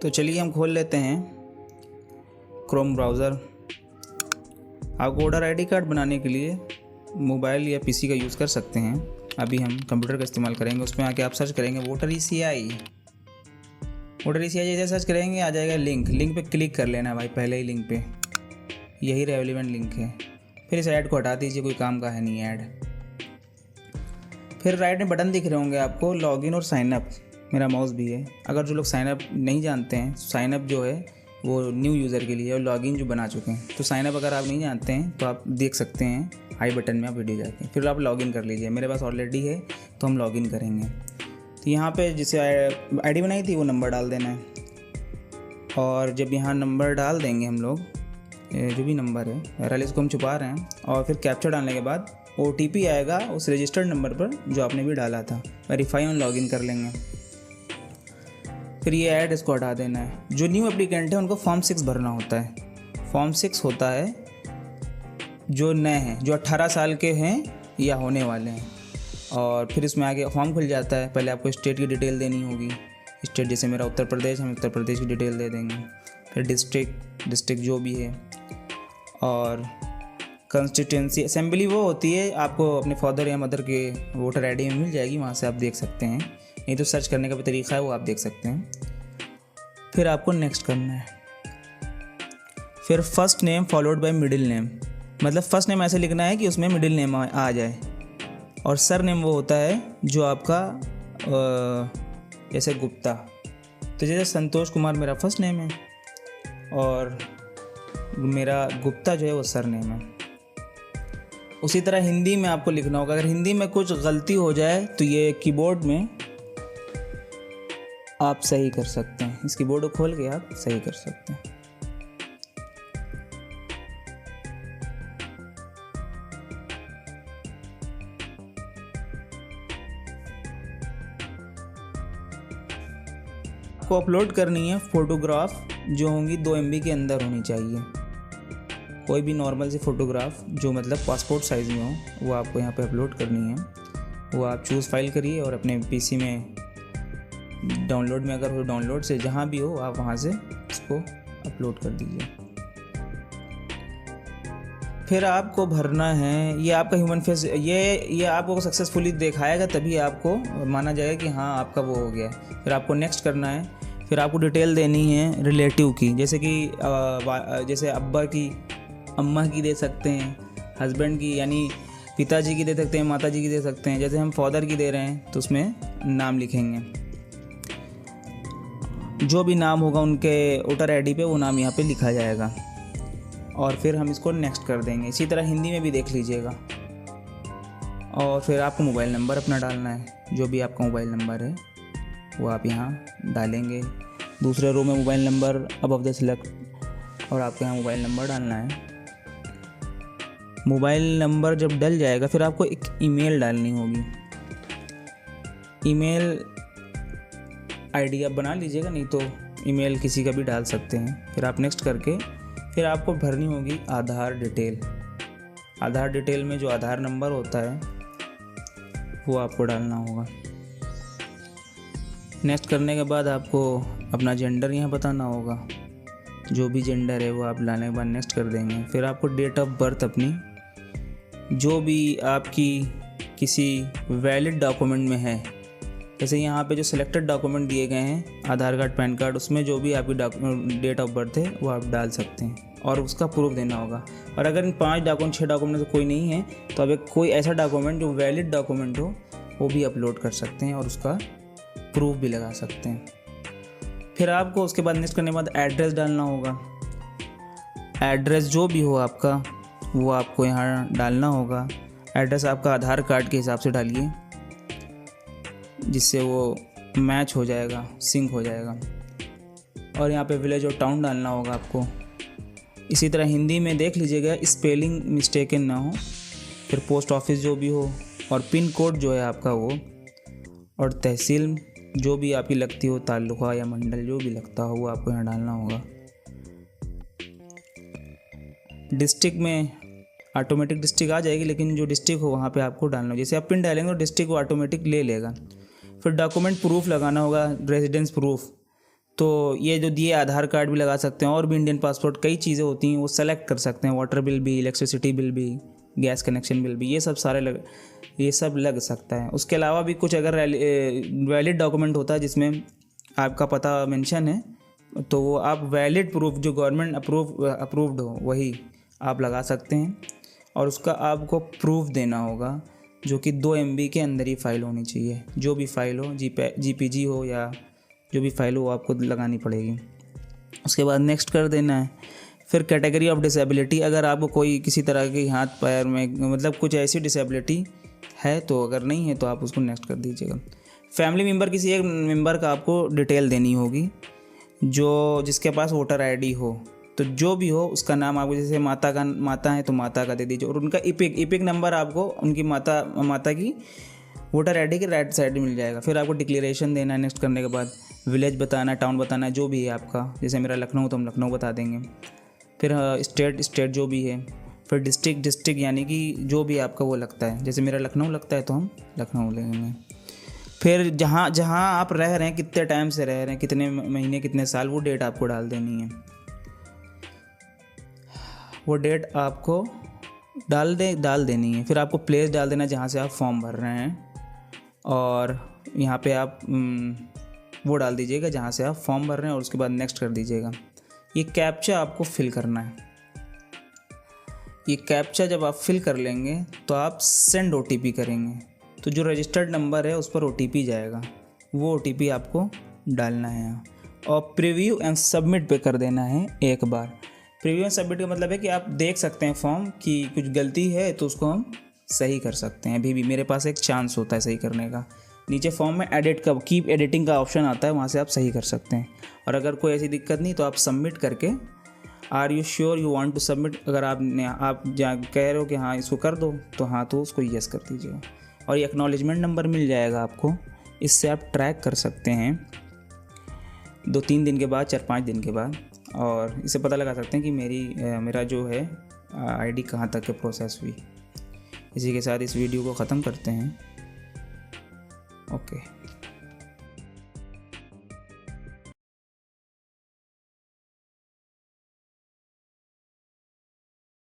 तो चलिए हम खोल लेते हैं क्रोम ब्राउज़र। आपको वोटर आईडी कार्ड बनाने के लिए मोबाइल या पीसी का यूज़ कर सकते हैं। अभी हम कंप्यूटर का इस्तेमाल करेंगे। उसमें आके आप सर्च करेंगे वोटर ईसीआई। जैसे सर्च करेंगे आ जाएगा लिंक पे क्लिक कर लेना भाई, पहले ही लिंक पे, यही रेलेवेंट लिंक है। फिर इस ऐड को हटा दीजिए, कोई काम का है नहीं ऐड। फिर राइट में बटन दिख रहे होंगे आपको लॉगिन और साइनअप, मेरा माउस भी है। अगर जो लोग साइनअप नहीं जानते हैं, साइनअप जो है वो न्यू यूज़र के लिए और लॉगिन जो बना चुके हैं, तो साइनअप अगर आप नहीं जानते हैं तो आप देख सकते हैं आई बटन में, आप वीडियो जाके फिर आप लॉगिन कर लीजिए। मेरे पास ऑलरेडी है तो हम लॉगिन करेंगे। तो यहाँ पे जिसे आईडी बनाई थी वो नंबर डाल देना है, और जब यहाँ नंबर डाल देंगे हम लोग, जो भी नंबर है, बहरहाल इसको हम छुपा रहे हैं, और फिर कैप्चर डालने के बाद OTP आएगा उस रजिस्टर्ड नंबर पर जो आपने भी डाला था। वेरीफाई ऑन लॉगिन कर लेंगे। फिर ये ऐड इसको हटा देना है। जो न्यू एप्लीकेंट है उनको फॉर्म 6 भरना होता है। फॉर्म 6 होता है जो नए हैं, जो 18 साल के हैं या होने वाले हैं, और फिर इसमें आगे फॉर्म खुल जाता है। पहले आपको स्टेट की डिटेल देनी होगी। स्टेट जैसे मेरा उत्तर प्रदेश, हम उत्तर प्रदेश की डिटेल दे देंगे। फिर डिस्ट्रिक्ट जो भी है, और कंस्टिट्यूंसी असेंबली वो होती है, आपको अपने फादर या मदर के वोटर आईडी में मिल जाएगी, वहाँ से आप देख सकते हैं। नहीं तो सर्च करने का भी तरीका है, वो आप देख सकते हैं। फिर आपको नेक्स्ट करना है। फिर first name followed by middle name, मतलब फर्स्ट नेम ऐसे लिखना है कि उसमें मिडिल नेम आ जाए, और सर नेम वो होता है जो आपका जैसे गुप्ता, तो जैसे संतोष कुमार मेरा फर्स्ट नेम है और मेरा गुप्ता जो है वो सर नेम है। उसी तरह हिंदी में आपको लिखना होगा। अगर हिंदी में कुछ गलती हो जाए तो ये कीबोर्ड में आप सही कर सकते हैं। इस कीबोर्ड को खोल के आप सही कर सकते हैं। आपको अपलोड करनी है फ़ोटोग्राफ जो होंगी 2 MB के अंदर होनी चाहिए। कोई भी नॉर्मल सी फ़ोटोग्राफ जो मतलब पासपोर्ट साइज़ में हो, वो आपको यहाँ पे अपलोड करनी है। वो आप चूज़ फाइल करिए और अपने PC में डाउनलोड में, अगर हो डाउनलोड से जहाँ भी हो, आप वहाँ से इसको अपलोड कर दीजिए। फिर आपको भरना है, ये आपका ह्यूमन फेस, ये आपको सक्सेसफुली दिखाएगा, तभी आपको माना जाएगा कि हाँ आपका वो हो गया। फिर आपको नेक्स्ट करना है। फिर आपको डिटेल देनी है रिलेटिव की, जैसे कि जैसे अब्बा की, अम्मा की दे सकते हैं, हस्बैंड की यानी पिताजी की दे सकते हैं, माताजी की दे सकते हैं। जैसे हम फादर की दे रहे हैं तो उसमें नाम लिखेंगे, जो भी नाम होगा उनके वोटर आईडी पे वो नाम यहाँ पे लिखा जाएगा, और फिर हम इसको नेक्स्ट कर देंगे। इसी तरह हिंदी में भी देख लीजिएगा। और फिर आपको मोबाइल नंबर अपना डालना है, जो भी आपका मोबाइल नंबर है वो आप यहाँ डालेंगे। दूसरे रो में mobile number above the select, और आपको यहाँ मोबाइल नंबर डालना है। मोबाइल नंबर जब डल जाएगा फिर आपको एक ईमेल डालनी होगी। ईमेल आईडी आप बना लीजिएगा, नहीं तो ईमेल किसी का भी डाल सकते हैं। फिर आप नेक्स्ट करके फिर आपको भरनी होगी आधार डिटेल। आधार डिटेल में जो आधार नंबर होता है वो आपको डालना होगा। नेक्स्ट करने के बाद आपको अपना जेंडर यहाँ बताना होगा, जो भी जेंडर है वो आप लाने के बाद नेक्स्ट कर देंगे। फिर आपको डेट ऑफ बर्थ अपनी, जो भी आपकी किसी वैलिड डॉक्यूमेंट में है, जैसे यहाँ पे जो सिलेक्टेड डॉक्यूमेंट दिए गए हैं आधार कार्ड, पैन कार्ड, उसमें जो भी आपकी डेट ऑफ बर्थ है वो आप डाल सकते हैं, और उसका प्रूफ देना होगा। और अगर इन 5 डॉक्यूमेंट 6 डॉक्यूमेंट से कोई नहीं है तो अब कोई ऐसा डॉक्यूमेंट जो वैलिड डॉक्यूमेंट हो वो भी अपलोड कर सकते हैं, और उसका प्रूफ भी लगा सकते हैं। फिर आपको उसके बाद नेक्स्ट करने के बाद एड्रेस डालना होगा। एड्रेस जो भी हो आपका वो आपको यहाँ डालना होगा। एड्रेस आपका आधार कार्ड के हिसाब से डालिए, जिससे वो मैच हो जाएगा, सिंक हो जाएगा। और यहाँ पे विलेज और टाउन डालना होगा आपको। इसी तरह हिंदी में देख लीजिएगा, स्पेलिंग मिस्टेकन ना हो। फिर पोस्ट ऑफिस जो भी हो, और पिन कोड जो है आपका वो, और तहसील जो भी आपकी लगती हो, तालुका या मंडल जो भी लगता हो वो आपको यहाँ डालना होगा। डिस्ट्रिक्ट में ऑटोमेटिक डिस्ट्रिक्ट आ जाएगी, लेकिन जो डिस्ट्रिक्ट हो वहाँ पे आपको डालना हो। जैसे आप पिन डालेंगे तो डिस्ट्रिक्ट वो ऑटोमेटिक ले लेगा। फिर डॉक्यूमेंट प्रूफ लगाना होगा, रेजिडेंस प्रूफ। तो ये जो दिए आधार कार्ड भी लगा सकते हैं, और भी इंडियन पासपोर्ट कई चीज़ें होती हैं वो सेलेक्ट कर सकते हैं, वाटर बिल भी, इलेक्ट्रिसिटी बिल भी, गैस कनेक्शन बिल भी, ये सब लग सकता है। उसके अलावा भी कुछ अगर वैलिड डॉक्यूमेंट होता है जिसमें आपका पता मेंशन है, तो वो आप वैलिड प्रूफ जो गवर्नमेंट अप्रूव्ड हो वही आप लगा सकते हैं। और उसका आपको प्रूफ देना होगा जो कि 2 MB के अंदर ही फाइल होनी चाहिए। जो भी फाइल हो, JPG हो या जो भी फाइल हो आपको लगानी पड़ेगी। उसके बाद नेक्स्ट कर देना है। फिर कैटेगरी ऑफ डिसेबिलिटी, अगर आपको कोई किसी तरह की हाथ पैर में मतलब कुछ ऐसी डिसेबिलिटी है तो, अगर नहीं है तो आप उसको नेक्स्ट कर दीजिएगा। फैमिली मेम्बर, किसी एक मेम्बर का आपको डिटेल देनी होगी जो जिसके पास वोटर ID हो, तो जो भी हो उसका नाम आपको, जैसे माता है तो माता का दे दीजिए, और उनका इपिक नंबर आपको उनकी माता की वोटर ID के राइट साइड में मिल जाएगा। फिर आपको डिक्लेरेशन देना है। नेक्स्ट करने के बाद विलेज बताना, टाउन बताना, जो भी है आपका, जैसे मेरा लखनऊ तो हम लखनऊ बता देंगे। फिर स्टेट जो भी है। फिर डिस्ट्रिक्ट यानी कि जो भी आपका वो लगता है, जैसे मेरा लखनऊ लगता है तो हम लखनऊ लेंगे। फिर जहाँ आप रह रहे हैं, कितने टाइम से रह रहे हैं, कितने महीने, कितने साल, वो डेट आपको डाल देनी है। वो डेट आपको डाल देनी है। फिर आपको प्लेस डाल देना जहाँ से आप फॉर्म भर रहे हैं, और यहाँ पे आप वो डाल दीजिएगा जहाँ से आप फॉर्म भर रहे हैं, और उसके बाद नेक्स्ट कर दीजिएगा। ये कैप्चा आपको फिल करना है। ये कैप्चा जब आप फिल कर लेंगे तो आप सेंड OTP करेंगे, तो जो रजिस्टर्ड नंबर है उस पर OTP जाएगा, वो OTP आपको डालना है यहाँ, और प्रीव्यू एंड सबमिट पे कर देना है एक बार। प्रीव्यू एंड सबमिट का मतलब है कि आप देख सकते हैं फॉर्म कि कुछ गलती है तो उसको हम सही कर सकते हैं। अभी भी मेरे पास एक चांस होता है सही करने का। नीचे फॉर्म में कीप एडिटिंग का ऑप्शन आता है, वहाँ से आप सही कर सकते हैं। और अगर कोई ऐसी दिक्कत नहीं तो आप सबमिट करके, are you sure you want to submit, अगर आप कह रहे हो कि हाँ इसको कर दो, तो हाँ तो उसको यस कर दीजिएगा। और ये एक्नॉलेजमेंट नंबर मिल जाएगा आपको, इससे आप ट्रैक कर सकते हैं 2-3 दिन के बाद, 4-5 दिन के बाद, और इससे पता लगा सकते हैं कि मेरा जो है ID कहाँ तक के प्रोसेस हुई। इसी के साथ इस वीडियो को ख़त्म करते हैं। ओके।